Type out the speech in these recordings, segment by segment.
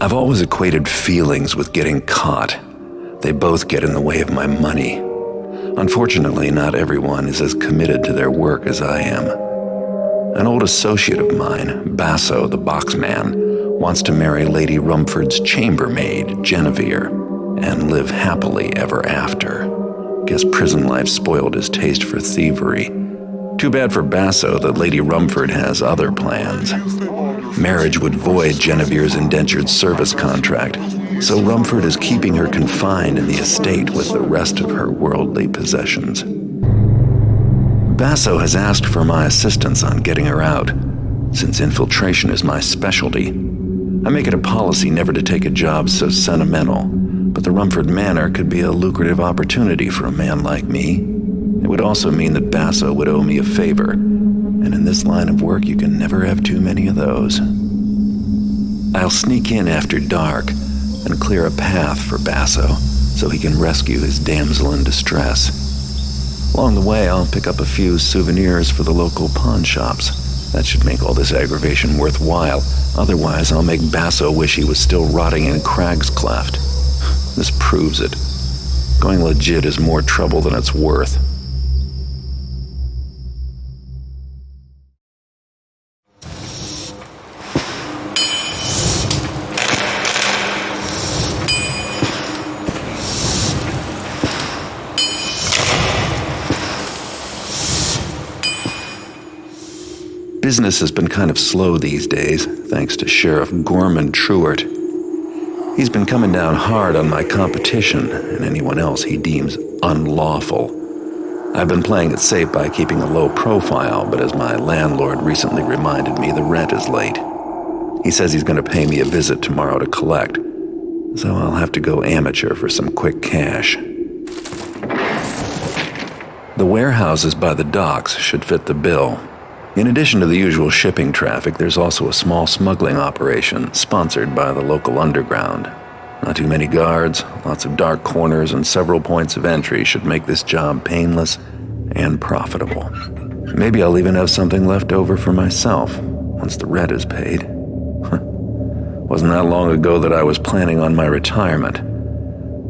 I've always equated feelings with getting caught. They both get in the way of my money. Unfortunately, not everyone is as committed to their work as I am. An old associate of mine, Basso the boxman, wants to marry Lady Rumford's chambermaid, Genevieve, and live happily ever after. Guess prison life spoiled his taste for thievery. Too bad for Basso that Lady Rumford has other plans. Marriage would void Genevieve's indentured service contract, so Rumford is keeping her confined in the estate with the rest of her worldly possessions. Basso has asked for my assistance on getting her out, since infiltration is my specialty. I make it a policy never to take a job so sentimental, but the Rumford Manor could be a lucrative opportunity for a man like me. It would also mean that Basso would owe me a favor, and in this line of work you can never have too many of those. I'll sneak in after dark and clear a path for Basso so he can rescue his damsel in distress. Along the way, I'll pick up a few souvenirs for the local pawn shops. That should make all this aggravation worthwhile. Otherwise, I'll make Basso wish he was still rotting in Crag's Cleft. This proves it. Going legit is more trouble than it's worth. Business has been kind of slow these days, thanks to Sheriff Gorman Truart. He's been coming down hard on my competition and anyone else he deems unlawful. I've been playing it safe by keeping a low profile, but as my landlord recently reminded me, the rent is late. He says he's going to pay me a visit tomorrow to collect, so I'll have to go amateur for some quick cash. The warehouses by the docks should fit the bill. In addition to the usual shipping traffic, there's also a small smuggling operation sponsored by the local underground. Not too many guards, lots of dark corners, and several points of entry should make this job painless and profitable. Maybe I'll even have something left over for myself once the rent is paid. Wasn't that long ago that I was planning on my retirement.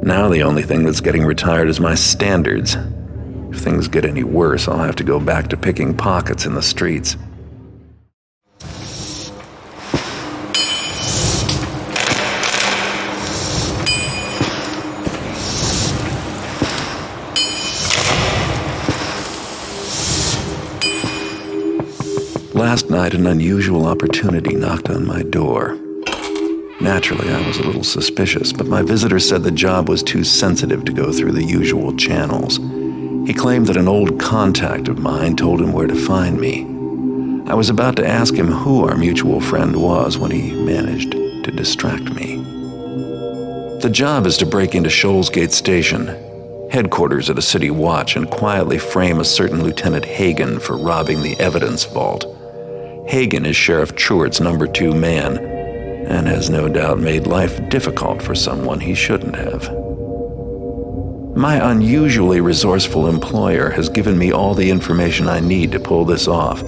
Now the only thing that's getting retired is my standards. If things get any worse, I'll have to go back to picking pockets in the streets. Last night, an unusual opportunity knocked on my door. Naturally, I was a little suspicious, but my visitor said the job was too sensitive to go through the usual channels. He claimed that an old contact of mine told him where to find me. I was about to ask him who our mutual friend was when he managed to distract me. The job is to break into Shoalsgate Station, headquarters of the City Watch, and quietly frame a certain Lieutenant Hagen for robbing the evidence vault. Hagen is Sheriff Truart's number 2 man, and has no doubt made life difficult for someone he shouldn't have. My unusually resourceful employer has given me all the information I need to pull this off,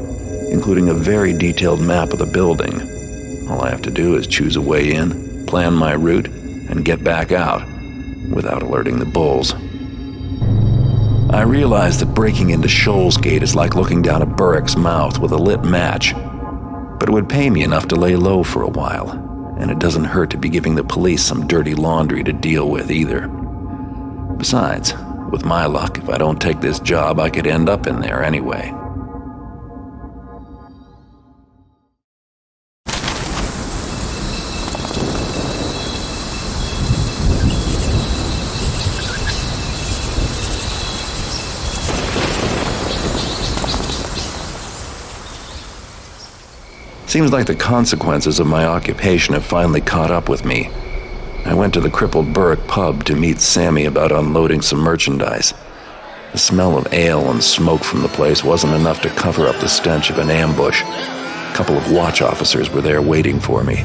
including a very detailed map of the building. All I have to do is choose a way in, plan my route, and get back out, without alerting the bulls. I realize that breaking into Shoalsgate is like looking down a burrick's mouth with a lit match, but it would pay me enough to lay low for a while, and it doesn't hurt to be giving the police some dirty laundry to deal with either. Besides, with my luck, if I don't take this job, I could end up in there anyway. Seems like the consequences of my occupation have finally caught up with me. I went to the crippled Burrick pub to meet Sammy about unloading some merchandise. The smell of ale and smoke from the place wasn't enough to cover up the stench of an ambush. A couple of watch officers were there waiting for me.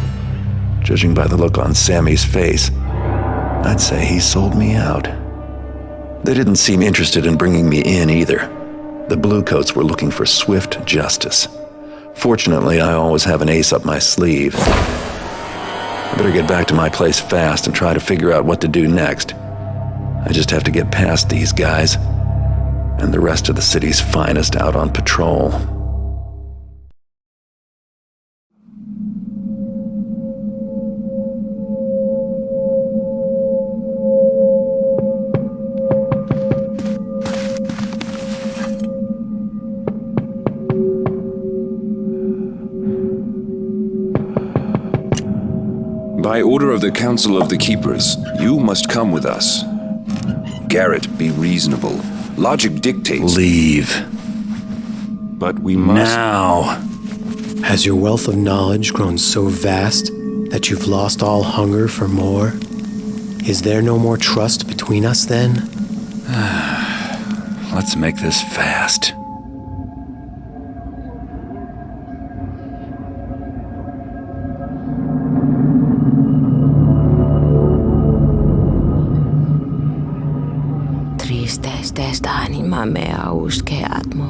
Judging by the look on Sammy's face, I'd say he sold me out. They didn't seem interested in bringing me in either. The Bluecoats were looking for swift justice. Fortunately, I always have an ace up my sleeve. I better get back to my place fast and try to figure out what to do next. I just have to get past these guys and the rest of the city's finest out on patrol. By order of the Council of the Keepers, you must come with us. Garrett, be reasonable. Logic dictates... Leave. But we must... Now. Has your wealth of knowledge grown so vast that you've lost all hunger for more? Is there no more trust between us then? Let's make this fast.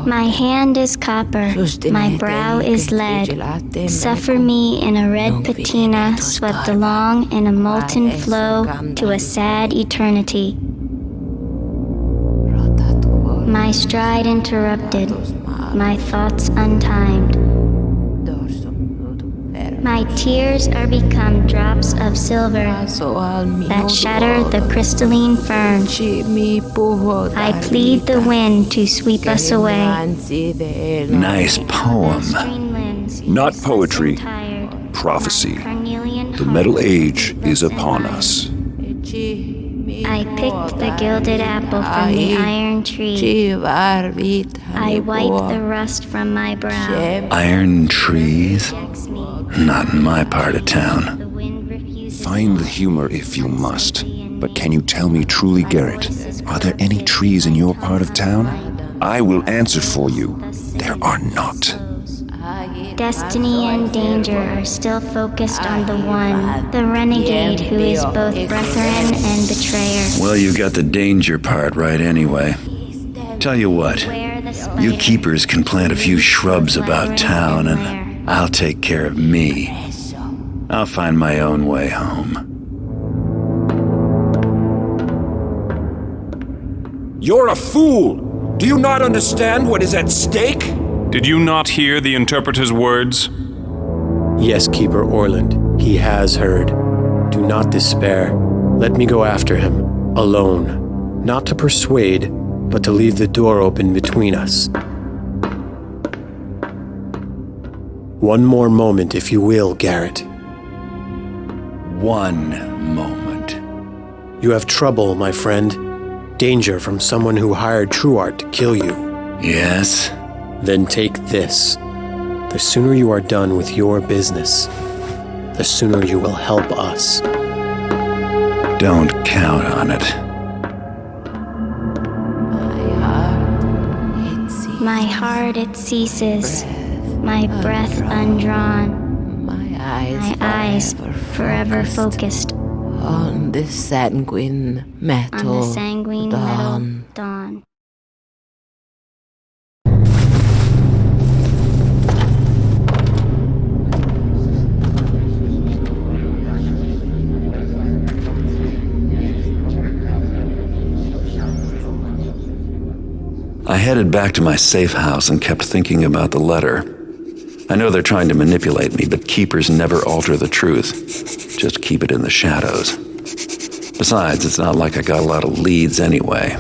My hand is copper, my brow is lead. Suffer me in a red patina swept along in a molten flow to a sad eternity. My stride interrupted, my thoughts untimed. My tears are become drops of silver that shatter the crystalline fern. I plead the wind to sweep us away. Nice poem. Not poetry, prophecy. The Metal Age is upon us. I picked the gilded apple from the iron tree. I wipe the rust from my brow. Iron trees? Not in my part of town. Find the humor if you must. But can you tell me truly, Garrett, are there any trees in your part of town? I will answer for you. There are not. Destiny and danger are still focused on the one, the renegade who is both brethren and betrayer. Well, you got the danger part right anyway. Tell you what, you keepers can plant a few shrubs about town and I'll take care of me. I'll find my own way home. You're a fool! Do you not understand what is at stake? Did you not hear the interpreter's words? Yes, Keeper Orland, he has heard. Do not despair. Let me go after him, alone. Not to persuade, but to leave the door open between us. One more moment, if you will, Garrett. One moment. You have trouble, my friend. Danger from someone who hired Truart to kill you. Yes? Then take this. The sooner you are done with your business, the sooner you will help us. Don't count on it. My heart it ceases, my breath undrawn, my eyes forever focused on the sanguine metal dawn. I headed back to my safe house and kept thinking about the letter. I know they're trying to manipulate me, but keepers never alter the truth. Just keep it in the shadows. Besides, it's not like I got a lot of leads anyway.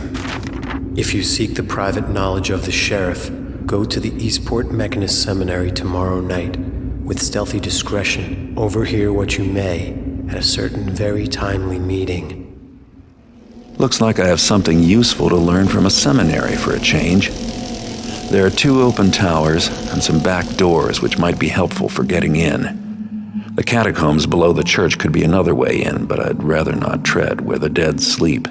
If you seek the private knowledge of the sheriff, go to the Eastport Mechanist Seminary tomorrow night. With stealthy discretion, overhear what you may at a certain very timely meeting. Looks like I have something useful to learn from a seminary for a change. There are 2 open towers and some back doors which might be helpful for getting in. The catacombs below the church could be another way in, but I'd rather not tread where the dead sleep.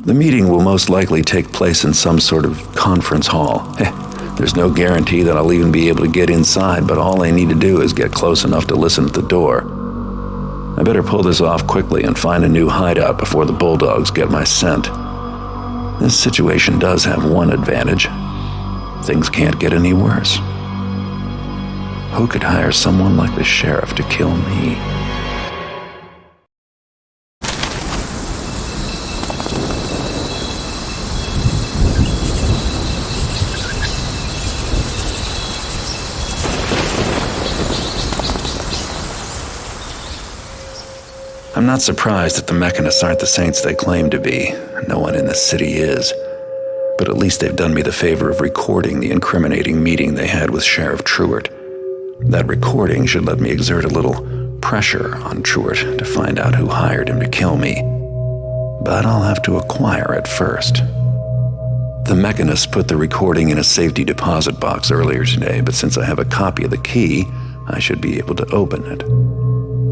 The meeting will most likely take place in some sort of conference hall. There's no guarantee that I'll even be able to get inside, but all I need to do is get close enough to listen at the door. I better pull this off quickly and find a new hideout before the bulldogs get my scent. This situation does have one advantage. Things can't get any worse. Who could hire someone like the sheriff to kill me? I'm not surprised that the mechanists aren't the saints they claim to be. No one in this city is. But at least they've done me the favor of recording the incriminating meeting they had with Sheriff Truart. That recording should let me exert a little pressure on Truart to find out who hired him to kill me. But I'll have to acquire it first. The mechanists put the recording in a safety deposit box earlier today, but since I have a copy of the key, I should be able to open it.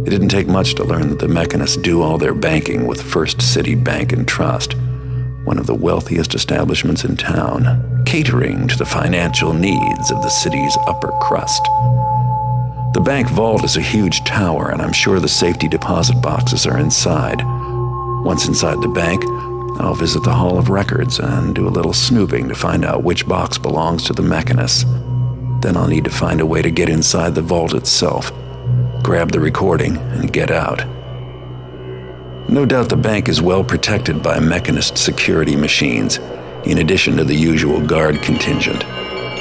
It didn't take much to learn that the mechanists do all their banking with First City Bank and Trust, one of the wealthiest establishments in town, catering to the financial needs of the city's upper crust. The bank vault is a huge tower, and I'm sure the safety deposit boxes are inside. Once inside the bank, I'll visit the Hall of Records and do a little snooping to find out which box belongs to the mechanists. Then I'll need to find a way to get inside the vault itself, grab the recording, and get out. No doubt the bank is well protected by mechanist security machines, in addition to the usual guard contingent.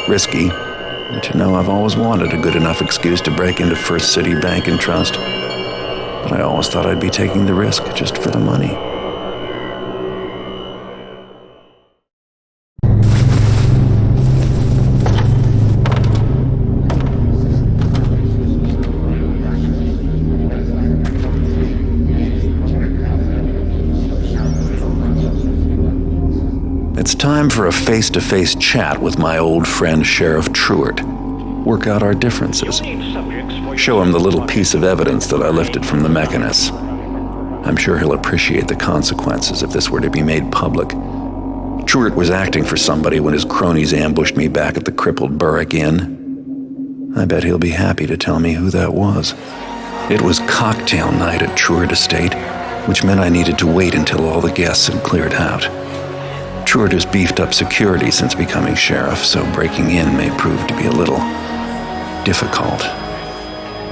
Risky, but I've always wanted a good enough excuse to break into First City Bank and Trust. But I always thought I'd be taking the risk just for the money. It's time for a face-to-face chat with my old friend Sheriff Truart. Work out our differences. Show him the little piece of evidence that I lifted from the mechanists. I'm sure he'll appreciate the consequences if this were to be made public. Truart was acting for somebody when his cronies ambushed me back at the crippled Burrick Inn. I bet he'll be happy to tell me who that was. It was cocktail night at Truart Estate, which meant I needed to wait until all the guests had cleared out. Truart has beefed up security since becoming sheriff, so breaking in may prove to be a little difficult.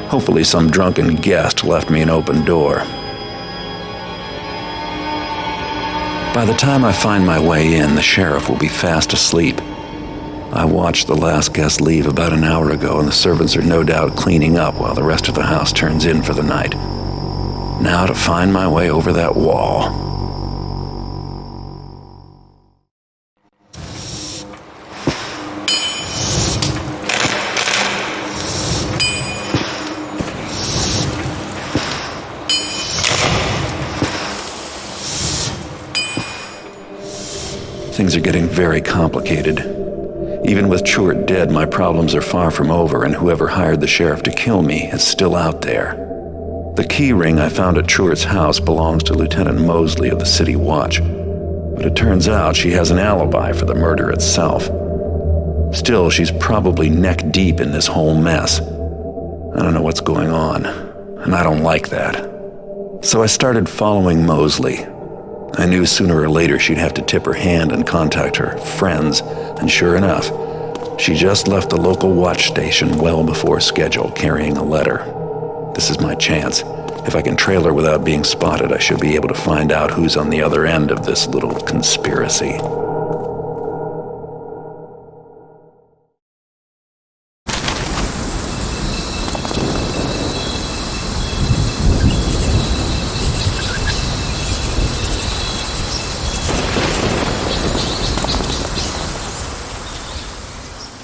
Hopefully some drunken guest left me an open door. By the time I find my way in, the sheriff will be fast asleep. I watched the last guest leave about an hour ago, and the servants are no doubt cleaning up while the rest of the house turns in for the night. Now to find my way over that wall. Things are getting very complicated. Even with Truart dead, my problems are far from over, and whoever hired the sheriff to kill me is still out there. The key ring I found at Truart's house belongs to Lieutenant Mosley of the City Watch, but it turns out she has an alibi for the murder itself. Still, she's probably neck deep in this whole mess. I don't know what's going on, and I don't like that. So I started following Mosley. I knew sooner or later she'd have to tip her hand and contact her friends, and sure enough, she just left the local watch station well before schedule carrying a letter. This is my chance. If I can trail her without being spotted, I should be able to find out who's on the other end of this little conspiracy.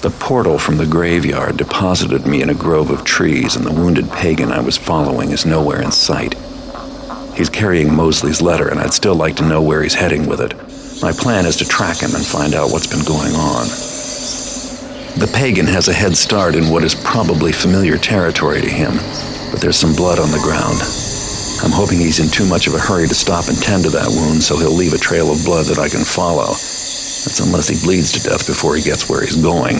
The portal from the graveyard deposited me in a grove of trees, and the wounded pagan I was following is nowhere in sight. He's carrying Mosley's letter, and I'd still like to know where he's heading with it. My plan is to track him and find out what's been going on. The pagan has a head start in what is probably familiar territory to him, but there's some blood on the ground. I'm hoping he's in too much of a hurry to stop and tend to that wound, so he'll leave a trail of blood that I can follow. That's unless he bleeds to death before he gets where he's going.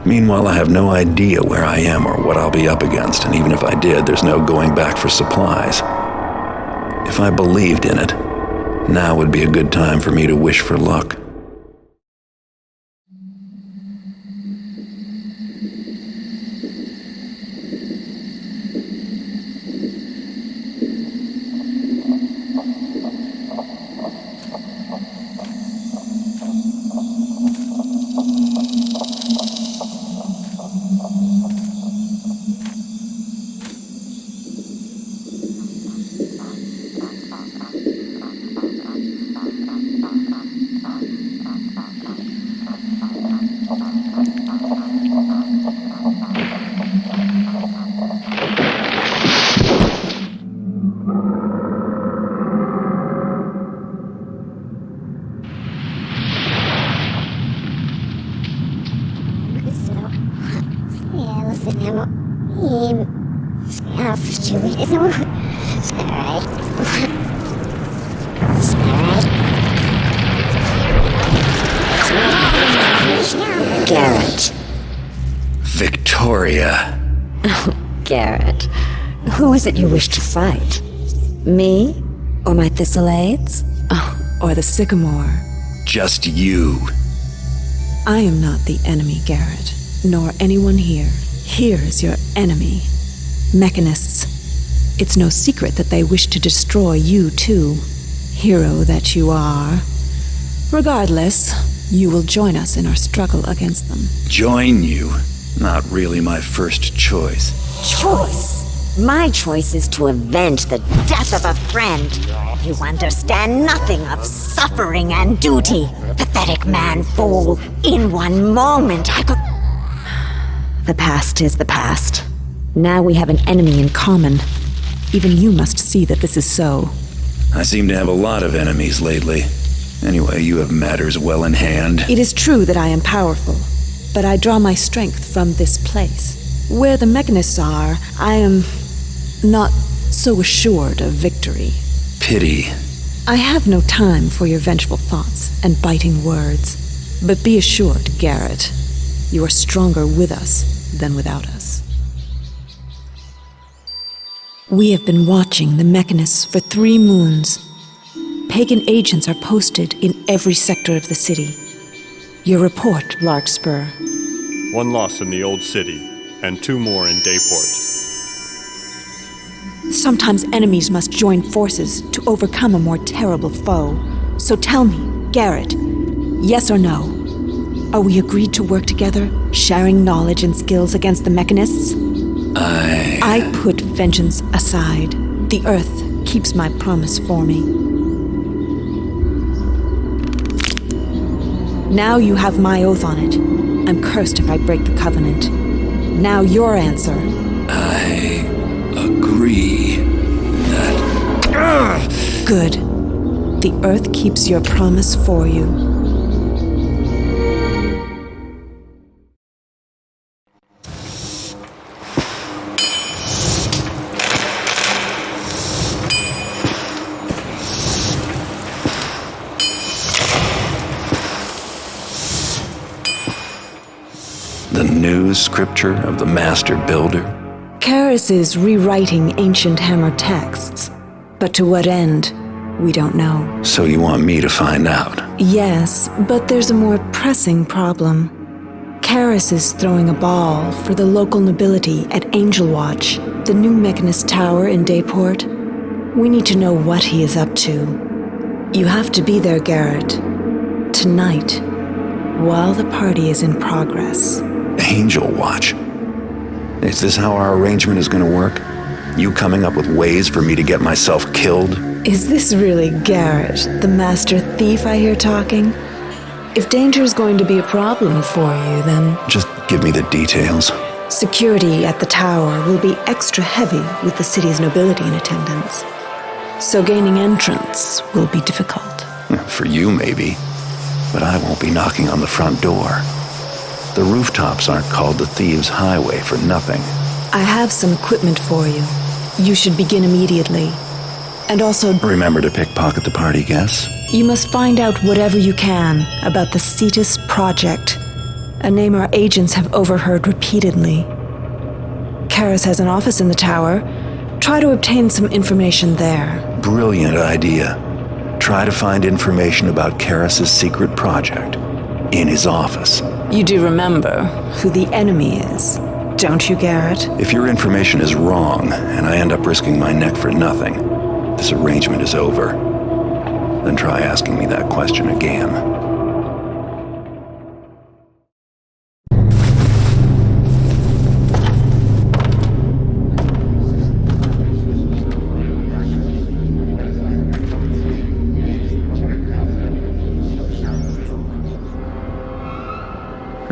Meanwhile, I have no idea where I am or what I'll be up against, and even if I did, there's no going back for supplies. If I believed in it, now would be a good time for me to wish for luck. Garrett. Victoria. Garrett, who is it you wish to fight? Me? Or my thistlades? Or the sycamore? Just you. I am not the enemy, Garrett, nor anyone here. Here is your enemy. Mechanists. It's no secret that they wish to destroy you, too. Hero that you are. Regardless, you will join us in our struggle against them. Join you? Not really my first choice. Choice? My choice is to avenge the death of a friend. You understand nothing of suffering and duty. Pathetic man fool. In one moment I could... The past is the past. Now we have an enemy in common. Even you must see that this is so. I seem to have a lot of enemies lately. Anyway, you have matters well in hand. It is true that I am powerful, but I draw my strength from this place. Where the mechanists are, I am not so assured of victory. Pity. I have no time for your vengeful thoughts and biting words. But be assured, Garrett, you are stronger with us than without us. We have been watching the mechanists for 3 moons. Pagan agents are posted in every sector of the city. Your report, Larkspur. 1 loss in the old city, and 2 more in Dayport. Sometimes enemies must join forces to overcome a more terrible foe. So tell me, Garrett, yes or no? Are we agreed to work together, sharing knowledge and skills against the mechanists? I put vengeance aside. The Earth keeps my promise for me. Now you have my oath on it. I'm cursed if I break the covenant. Now your answer. I agree that... Good. The Earth keeps your promise for you. The new scripture of the Master Builder? Karras is rewriting ancient hammer texts. But to what end, we don't know. So you want me to find out? Yes, but there's a more pressing problem. Karras is throwing a ball for the local nobility at Angel Watch, the new mechanist tower in Dayport. We need to know what he is up to. You have to be there, Garrett. Tonight, while the party is in progress. Angel Watch? Is this how our arrangement is going to work? You coming up with ways for me to get myself killed? Is this really Garrett, the master thief I hear talking? If danger is going to be a problem for you, then... Just give me the details. Security at the tower will be extra heavy with the city's nobility in attendance. So gaining entrance will be difficult. For you, maybe. But I won't be knocking on the front door. The rooftops aren't called the Thieves' Highway for nothing. I have some equipment for you. You should begin immediately. And also, Remember to pickpocket the party guests? you must find out whatever you can about the Cetus Project, a name our agents have overheard repeatedly. Karras has an office in the tower. Try to obtain some information there. Brilliant idea. Try to find information about Karras' secret project in his office. You do remember who the enemy is, don't you, Garrett? If your information is wrong, and I end up risking my neck for nothing, this arrangement is over. Then try asking me that question again.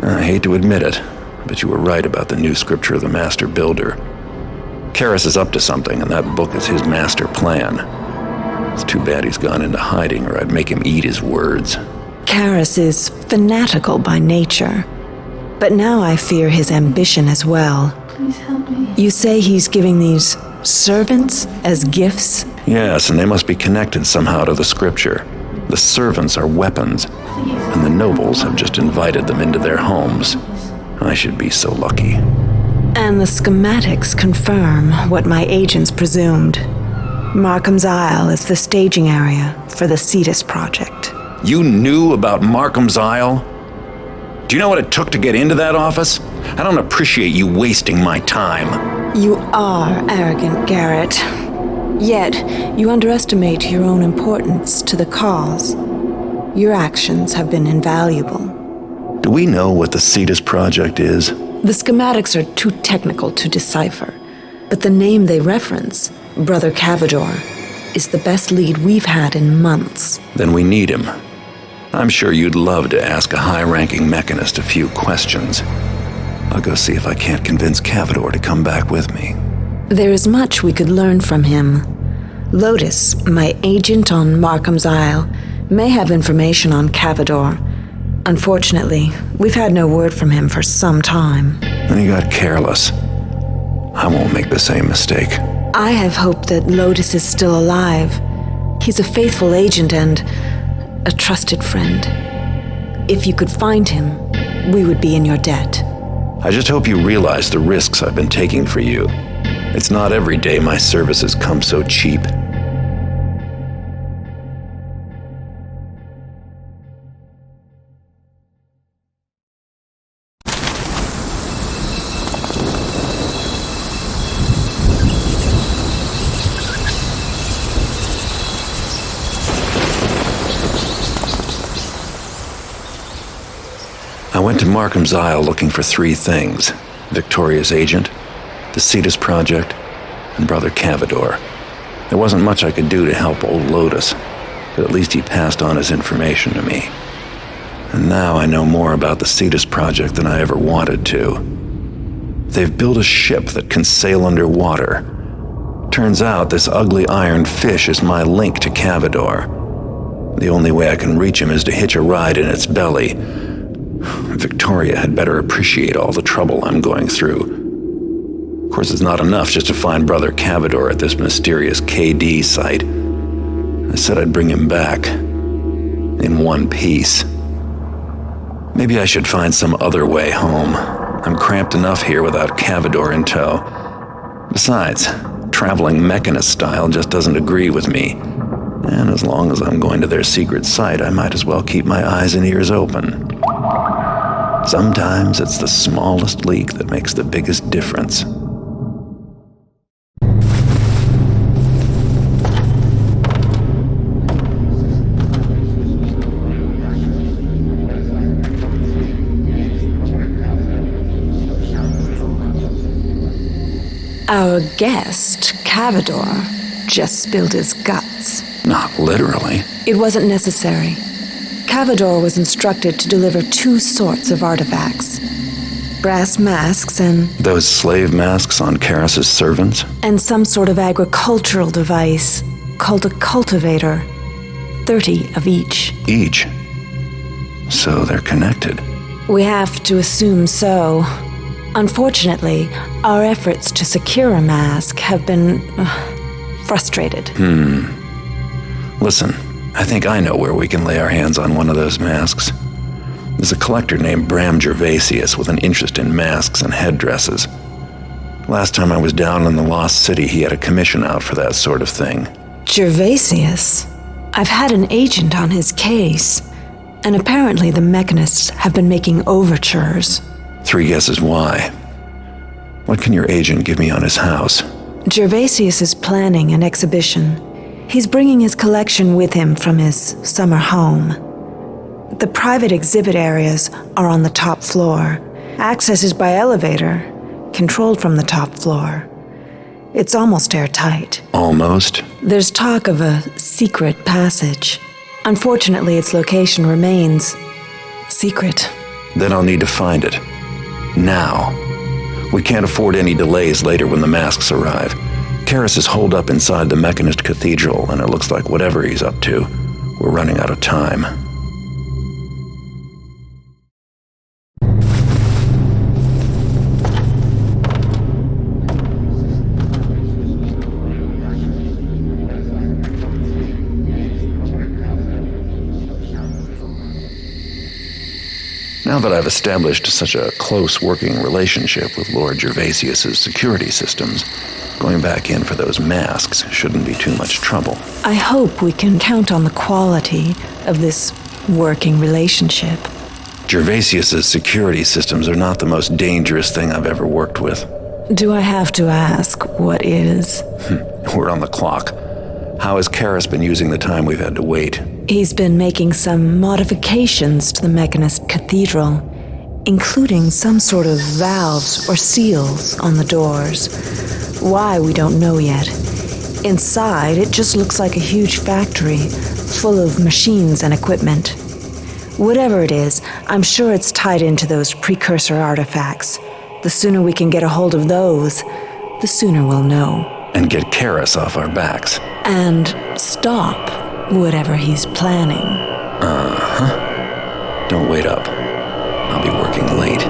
I hate to admit it, but you were right about the new scripture of the Master Builder. Karras is up to something, and that book is his master plan. It's too bad he's gone into hiding, or I'd make him eat his words. Karras is fanatical by nature, but now I fear his ambition as well. Please help me. You say he's giving these servants as gifts? Yes, and they must be connected somehow to the scripture. The servants are weapons, and the nobles have just invited them into their homes. I should be so lucky. And the schematics confirm what my agents presumed. Markham's Isle is the staging area for the Cetus Project. You knew about Markham's Isle? Do you know what it took to get into that office? I don't appreciate you wasting my time. You are arrogant, Garrett. Yet, you underestimate your own importance to the cause. Your actions have been invaluable. Do we know what the Cetus Project is? The schematics are too technical to decipher, but the name they reference, Brother Cavador, is the best lead we've had in months. Then we need him. I'm sure you'd love to ask a high-ranking mechanist a few questions. I'll go see if I can't convince Cavador to come back with me. There is much we could learn from him. Lotus, my agent on Markham's Isle, may have information on Cavador. Unfortunately, we've had no word from him for some time. Then he got careless. I won't make the same mistake. I have hope that Lotus is still alive. He's a faithful agent and a trusted friend. If you could find him, we would be in your debt. I just hope you realize the risks I've been taking for you. It's not every day my services come so cheap. I went to Markham's Isle looking for three things: Viktoria's agent, the Cetus Project, and Brother Cavador. There wasn't much I could do to help old Lotus, but at least he passed on his information to me. And now I know more about the Cetus Project than I ever wanted to. They've built a ship that can sail underwater. Turns out this ugly iron fish is my link to Cavador. The only way I can reach him is to hitch a ride in its belly. Viktoria had better appreciate all the trouble I'm going through. Of course, it's not enough just to find Brother Cavador at this mysterious KD site. I said I'd bring him back. In one piece. Maybe I should find some other way home. I'm cramped enough here without Cavador in tow. Besides, traveling mechanist style just doesn't agree with me. And as long as I'm going to their secret site, I might as well keep my eyes and ears open. Sometimes it's the smallest leak that makes the biggest difference. Our guest, Cavador, just spilled his guts. Not literally. It wasn't necessary. Cavador was instructed to deliver two sorts of artifacts: brass masks and Those slave masks on Karras' servants? and some sort of agricultural device called a cultivator. 30 of each. Each. So they're connected. We have to assume so. Unfortunately, our efforts to secure a mask have been frustrated. Listen, I think I know where we can lay our hands on one of those masks. There's a collector named Bram Gervasius with an interest in masks and headdresses. Last time I was down in the Lost City, he had a commission out for that sort of thing. Gervasius? I've had an agent on his case, and apparently the mechanists have been making overtures. 3 guesses why. What can your agent give me on his house? Gervasius is planning an exhibition. He's bringing his collection with him from his summer home. The private exhibit areas are on the top floor. Access is by elevator, controlled from the top floor. It's almost airtight. Almost? There's talk of a secret passage. Unfortunately, its location remains secret. Then I'll need to find it. Now. We can't afford any delays later when the masks arrive. Karras is holed up inside the Mechanist Cathedral, and it looks like whatever he's up to, we're running out of time. Now that I've established such a close working relationship with Lord Gervasius's security systems, going back in for those masks shouldn't be too much trouble. I hope we can count on the quality of this working relationship. Gervasius's security systems are not the most dangerous thing I've ever worked with. Do I have to ask what is? We're on the clock. How has Karras been using the time we've had to wait? He's been making some modifications to the Mechanist Cathedral, including some sort of valves or seals on the doors. Why, we don't know yet. Inside, it just looks like a huge factory, full of machines and equipment. Whatever it is, I'm sure it's tied into those precursor artifacts. The sooner we can get a hold of those, the sooner we'll know. And get Karras off our backs. And stop whatever he's planning. Don't wait up. I'll be working late.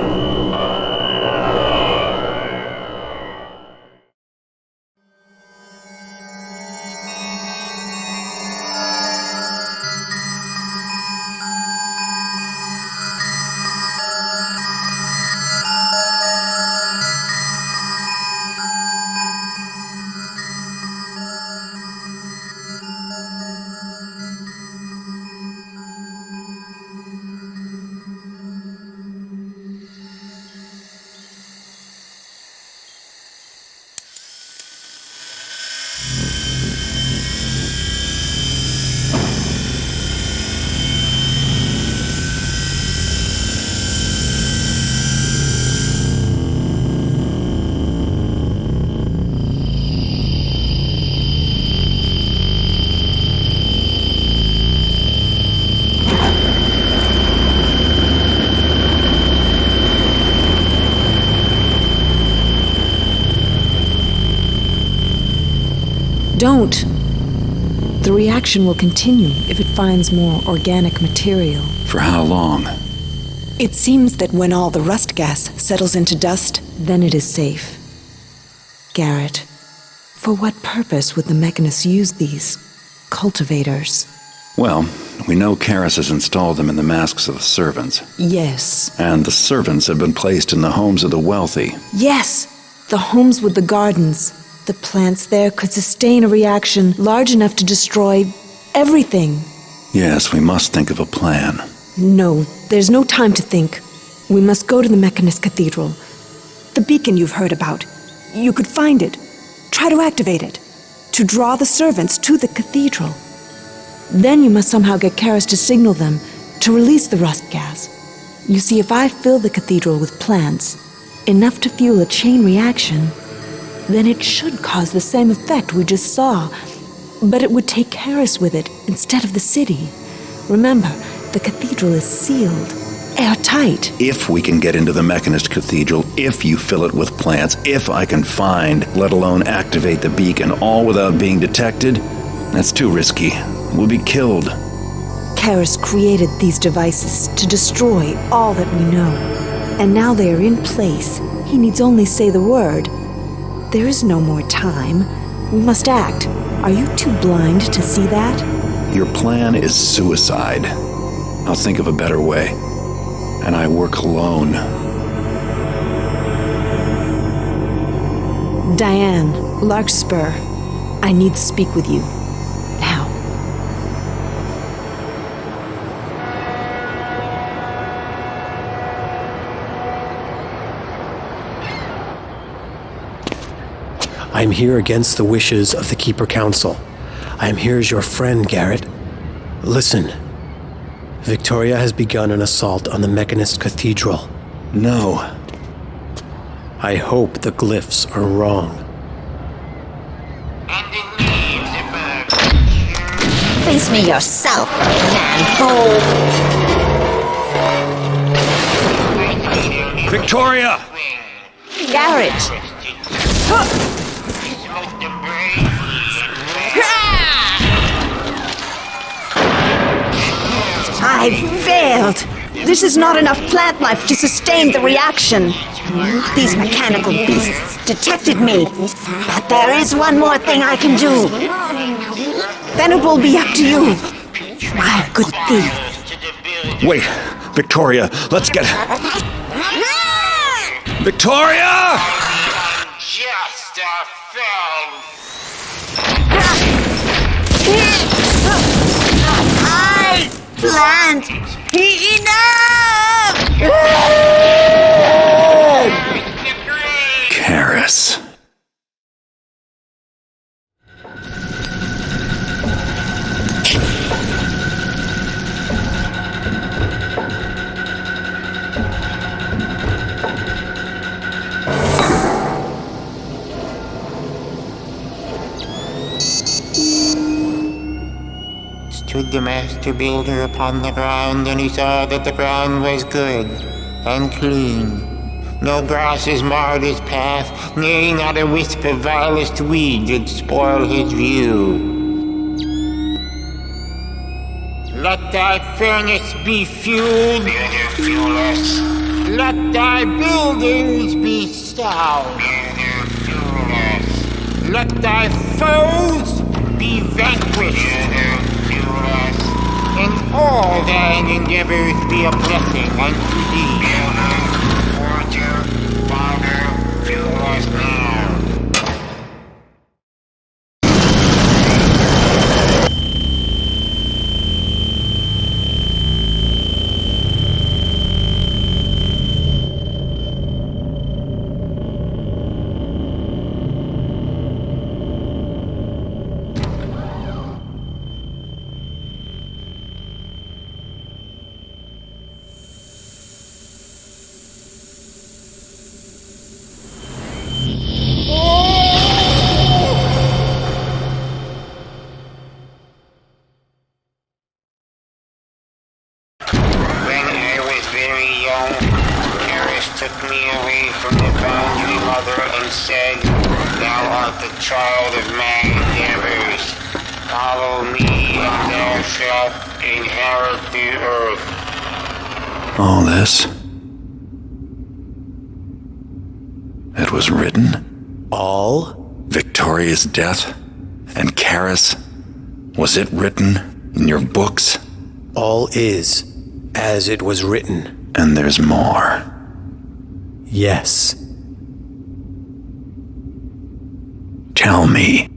Don't. The reaction will continue if it finds more organic material. For how long? It seems that when all the rust gas settles into dust, then it is safe. Garrett, for what purpose would the mechanists use these cultivators? Well, we know Karras has installed them in the masks of the servants. Yes. And the servants have been placed in the homes of the wealthy. Yes! The homes with the gardens. The plants there could sustain a reaction large enough to destroy everything. Yes, we must think of a plan. No, there's no time to think. We must go to the Mechanist Cathedral. The beacon you've heard about. You could find it. Try to activate it. To draw the servants to the cathedral. Then you must somehow get Karras to signal them to release the rust gas. You see, if I fill the cathedral with plants, enough to fuel a chain reaction, then it should cause the same effect we just saw. But it would take Karras with it instead of the city. Remember, the cathedral is sealed, airtight. If we can get into the Mechanist Cathedral, if you fill it with plants, if I can find, let alone activate the beacon, all without being detected, that's too risky. We'll be killed. Karras created these devices to destroy all that we know. And now they are in place. He needs only say the word. There is no more time. We must act. Are you too blind to see that? Your plan is suicide. I'll think of a better way. And I work alone. Diane, Larkspur, I need to speak with you. Now. I am here against the wishes of the Keeper Council. I am here as your friend, Garrett. Listen. Viktoria has begun an assault on the Mechanist Cathedral. No. I hope the glyphs are wrong. Face me yourself, man-hole! Viktoria! Garrett! I've failed. This is not enough plant life to sustain the reaction. These mechanical beasts detected me. But there is one more thing I can do. Then it will be up to you, my good thief. Wait, Viktoria, let's get... Viktoria! Just a film. I planned enough! Karras. Stood the master builder upon the ground, and he saw that the ground was good and clean. No grasses marred his path, nay, not a wisp of vilest weed did spoil his view. Let thy furnace be fueled, fuelless. Let thy buildings be sound, fuelless. Let thy foes be vanquished, and all thine endeavors be a blessing unto thee. Water, Father, fuel us now. Took me away from the boundary mother and said, thou art the child of my endeavors. Follow me and thou shalt inherit the earth. All this? It was written? All? Viktoria's death? And Karras? Was it written in your books? All is as it was written. And there's more. Yes. Tell me.